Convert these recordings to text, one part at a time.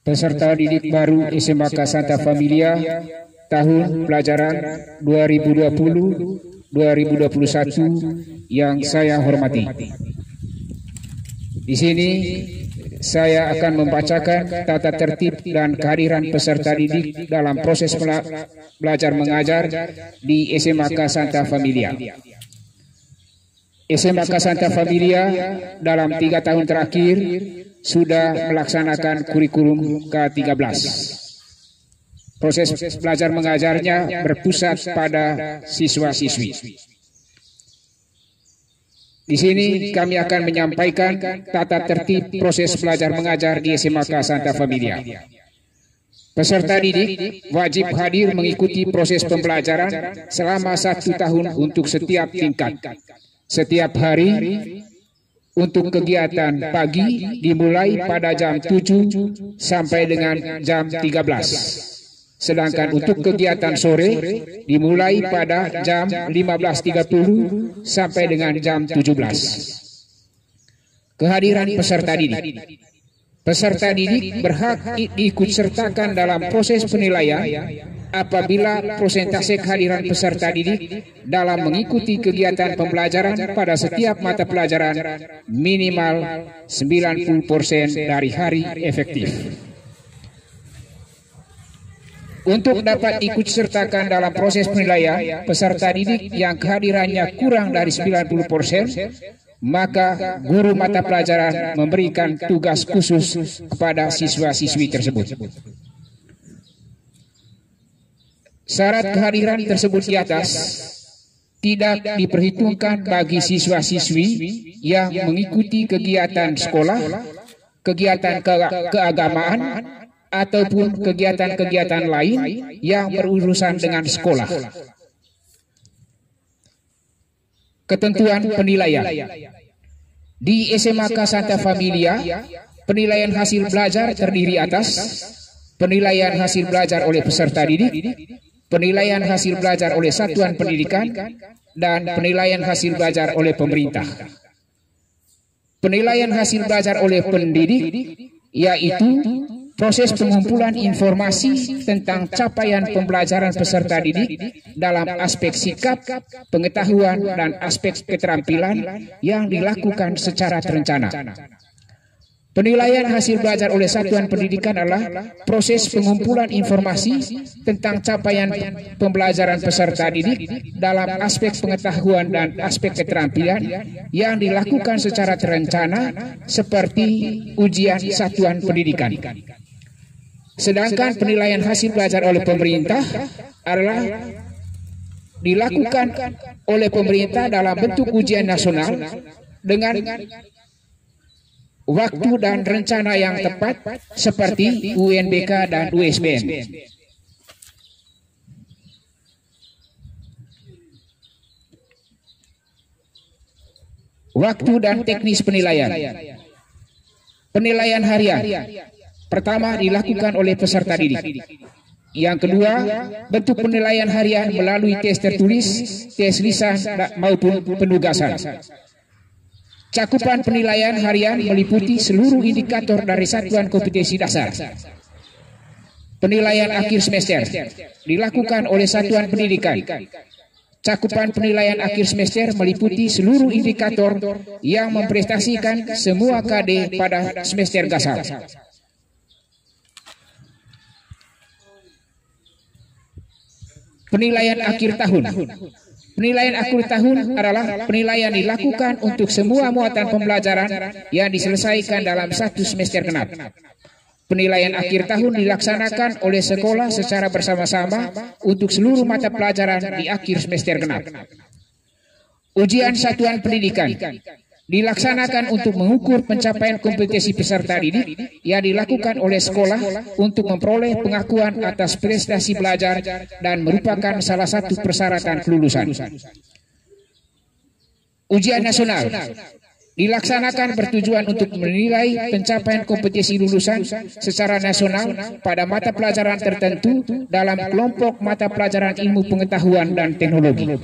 Peserta didik baru SMAK Santa Familia tahun pelajaran 2020-2021 yang saya hormati. Di sini saya akan membacakan tata tertib dan kehadiran peserta didik dalam proses belajar mengajar di SMAK Santa Familia. SMAK Santa Familia dalam 3 tahun terakhir sudah melaksanakan kurikulum ke-13. Proses belajar mengajarnya berpusat pada siswa-siswi. Di sini kami akan menyampaikan tata tertib proses belajar mengajar di SMAK Santa Familia. Peserta didik wajib hadir mengikuti proses pembelajaran selama 1 tahun untuk setiap tingkat. Setiap hari untuk kegiatan pagi dimulai pada jam 7 sampai dengan jam 13. Sedangkan untuk kegiatan sore dimulai pada jam 15.30 sampai dengan jam 17. Kehadiran peserta didik. Peserta didik berhak diikut sertakan dalam proses penilaian apabila persentase kehadiran peserta didik dalam mengikuti kegiatan pembelajaran pada setiap mata pelajaran minimal 90% dari hari efektif. Untuk dapat ikut sertakan dalam proses penilaian peserta didik yang kehadirannya kurang dari 90%, maka guru mata pelajaran memberikan tugas khusus kepada siswa-siswi tersebut. Syarat kehadiran tersebut di atas tidak diperhitungkan bagi siswa-siswi yang mengikuti kegiatan sekolah, kegiatan keagamaan, ataupun kegiatan-kegiatan lain yang berurusan dengan sekolah. Ketentuan penilaian. Di SMAK Santa Familia, penilaian hasil belajar terdiri atas penilaian hasil belajar oleh peserta didik, penilaian hasil belajar oleh satuan pendidikan, dan penilaian hasil belajar oleh pemerintah. Penilaian hasil belajar oleh pendidik yaitu proses pengumpulan informasi tentang capaian pembelajaran peserta didik dalam aspek sikap, pengetahuan, dan aspek keterampilan yang dilakukan secara terencana. Penilaian hasil belajar oleh satuan pendidikan adalah proses pengumpulan informasi tentang capaian pembelajaran peserta didik dalam aspek pengetahuan dan aspek keterampilan yang dilakukan secara terencana seperti ujian satuan pendidikan. Sedangkan penilaian hasil belajar oleh pemerintah adalah dilakukan oleh pemerintah dalam bentuk ujian nasional dengan waktu dan rencana yang tepat seperti UNBK dan USBN. Waktu dan teknis penilaian. Penilaian harian. Pertama dilakukan oleh peserta didik. Yang kedua, bentuk penilaian harian melalui tes tertulis, tes lisan maupun penugasan. Cakupan penilaian harian meliputi seluruh indikator dari satuan kompetensi dasar. Penilaian akhir semester dilakukan oleh satuan pendidikan. Cakupan penilaian akhir semester meliputi seluruh indikator yang memprestasikan semua KD pada semester gasal. Penilaian akhir tahun. Penilaian akhir tahun adalah penilaian dilakukan untuk semua muatan pembelajaran yang diselesaikan dalam 1 semester genap. Penilaian akhir tahun dilaksanakan oleh sekolah secara bersama-sama untuk seluruh mata pelajaran di akhir semester genap. Ujian satuan pendidikan dilaksanakan untuk mengukur pencapaian kompetensi peserta didik yang dilakukan oleh sekolah untuk memperoleh pengakuan atas prestasi belajar dan merupakan salah satu persyaratan kelulusan. Ujian nasional dilaksanakan bertujuan untuk menilai pencapaian kompetensi lulusan secara nasional pada mata pelajaran tertentu dalam kelompok mata pelajaran ilmu pengetahuan dan teknologi.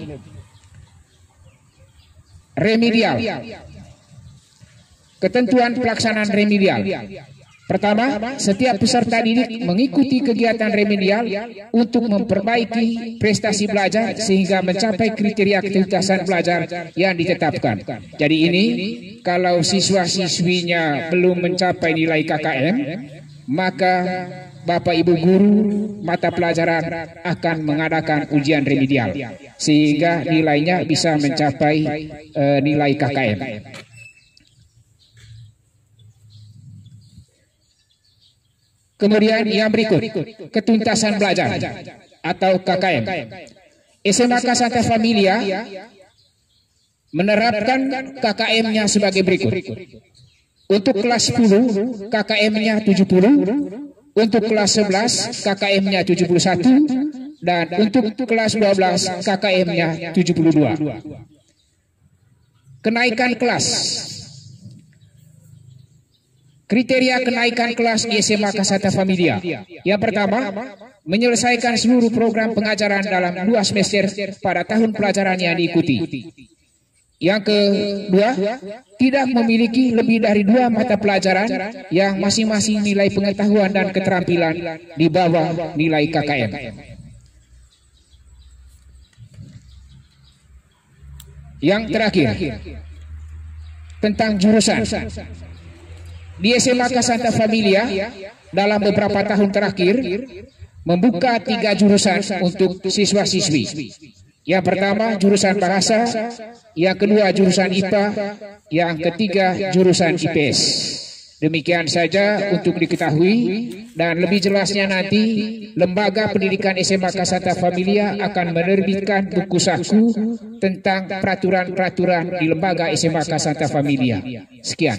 Remedial. Ketentuan pelaksanaan remedial. Pertama, setiap peserta didik mengikuti kegiatan remedial untuk memperbaiki prestasi belajar sehingga mencapai kriteria ketuntasan belajar yang ditetapkan. Jadi ini, kalau siswa-siswinya belum mencapai nilai KKM, maka Bapak Ibu guru mata pelajaran akan mengadakan ujian remedial sehingga nilainya bisa mencapai nilai KKM. Kemudian yang berikut, ketuntasan belajar atau KKM. SMAK Santa Familia menerapkan KKM-nya sebagai berikut. Untuk kelas 10, KKM-nya 70, untuk kelas 11, KKM-nya 71, dan untuk kelas 12, KKM-nya 72. Kenaikan kelas. Kriteria kenaikan kelas di SMAK Santa Familia. Yang pertama, menyelesaikan seluruh program pengajaran dalam 2 semester pada tahun pelajaran yang diikuti. Yang kedua, tidak memiliki lebih dari 2 mata pelajaran yang masing-masing nilai pengetahuan dan keterampilan di bawah nilai KKM. Yang terakhir, tentang jurusan. Di SMAK Santa Familia dalam beberapa tahun terakhir membuka 3 jurusan untuk siswa-siswi. Yang pertama jurusan bahasa, yang kedua jurusan IPA, yang ketiga jurusan IPS. Demikian saja untuk diketahui, dan lebih jelasnya nanti Lembaga Pendidikan SMAK Santa Familia akan menerbitkan buku saku tentang peraturan-peraturan di Lembaga SMAK Santa Familia. Sekian.